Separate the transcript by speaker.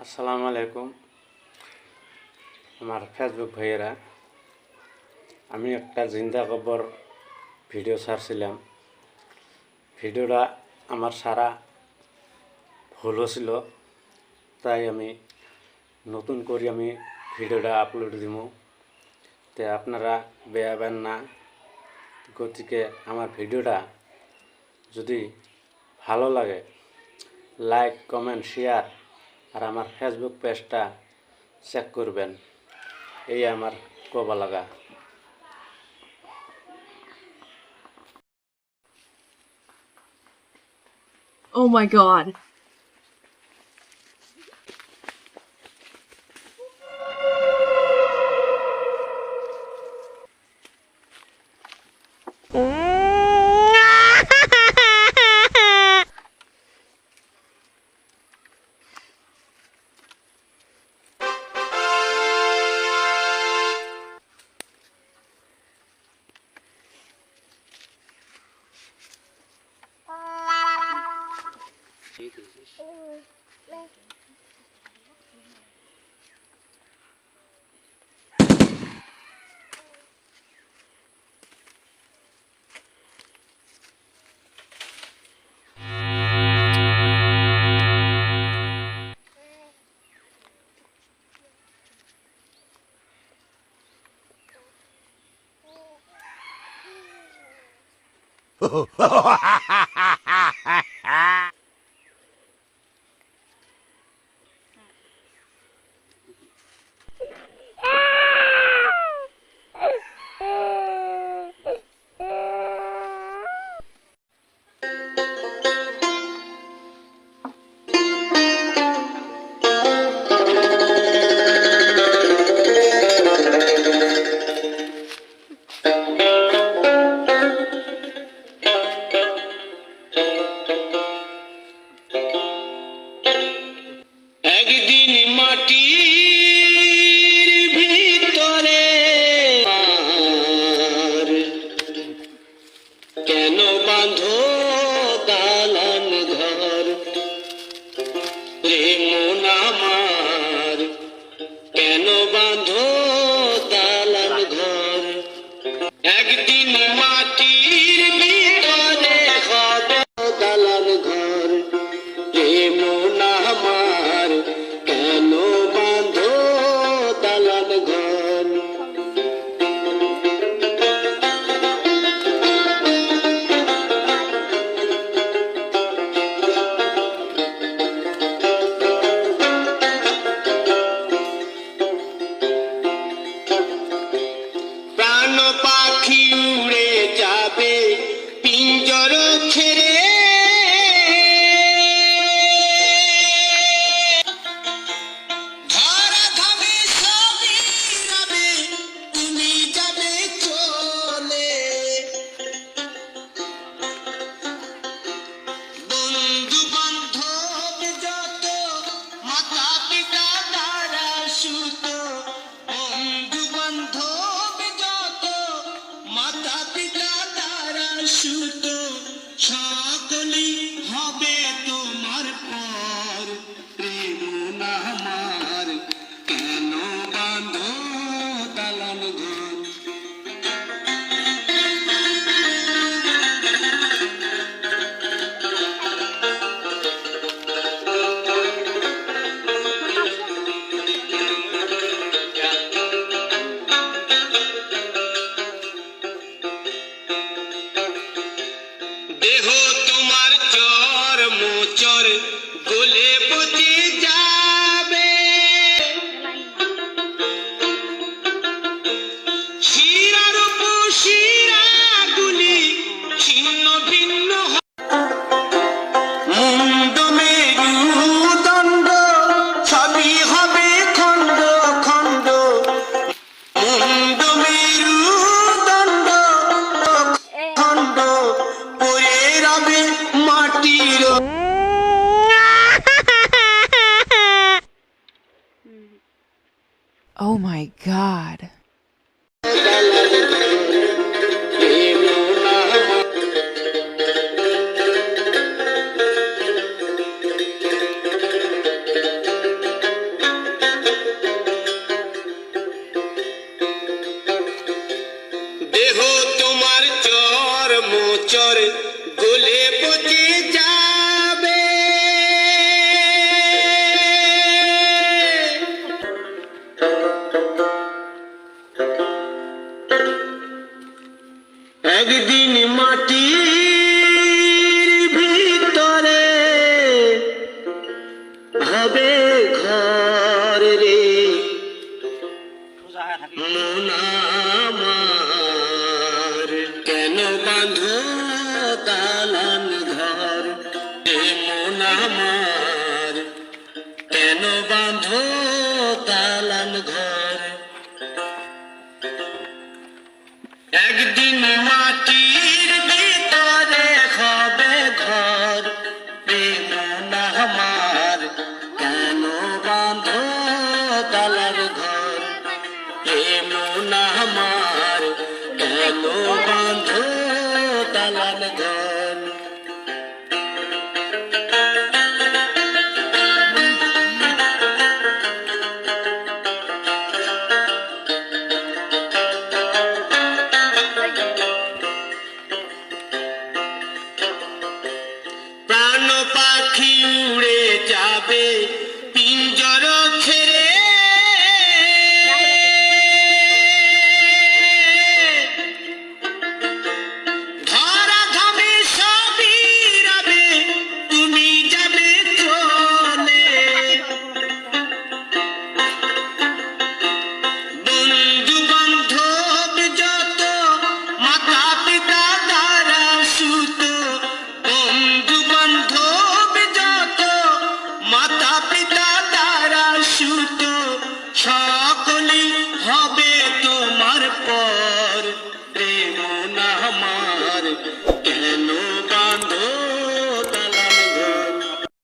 Speaker 1: আসসালামু আলাইকুম আমার ফেসবুক ভাইয়েরা। আমি একটা জিন্দা কবর ভিডিও ছাড়ছিলাম। ভিডিওটা আমার সারা ভুল ছিল, তাই আমি নতুন করে ভিডিওটা আপলোড দিব। তাই আপনারা বেয়াবেন না। গতিকে আমার ভিডিওটা যদি ভালো লাগে লাইক কমেন্ট শেয়ার আর আমার ফেসবুক পেজটা চেক করবেন, এই আমার কবা লাগা।
Speaker 2: Oh my god.
Speaker 3: একদিন মাটির ভিতরে কেন বাঁধো দালান ঘর রে মন আমার, কেন বাঁধো দালান ঘর। একদিন মাটির ভিতরে হবে দালান ঘর রে মন আমার, কেন বাঁধো দালান ঘর। প্রাণ পাখি উড়ে যাবে পিঞ্জর ছেড়ে, ধরা ধামে সবই রবে তুমি যাবে চলে। বন্ধু বান্ধব যত মাতা পিতা দ্বারা সুত, বন্ধু বান্ধব যত মাতা পিতা দ্বারা সুত, সকলেই হবে তোমার পর রে মন আমার, কেন বাঁধো দালান ঘর। দেহ তোমার চর মোচর গলে পচে যাবে, শিরার উপর শিরাগুলি ছিন্ন ভিন্ন মুন্ড মেরুদণ্ড সবই হবে খণ্ড খণ্ড, মুন্ড মেরুদণ্ড খণ্ড পড়ে রবে মাটির।
Speaker 2: Oh my god.
Speaker 3: হবে ঘর রে মন আমার কেন বাঁধো দালান ঘর রে মন আমার কেন বাঁধো দালান ঘর একদিন মাটির ভিতরে হবে ঘর রে মন আমার কেন বাঁধো দালান ঘর রে মন আমার কেন বাঁধো দালান ঘর প্রাণ পাখি উড়ে যাবে পিঞ্জর ছেড়ে ধরা ধামে সবই রবে তুমি যাবে চলে বন্ধু বান্ধব যত মাতা পিতা দ্বারা সুত বন্ধু বান্ধব যত মাতা পিতা দ্বারা সুত সব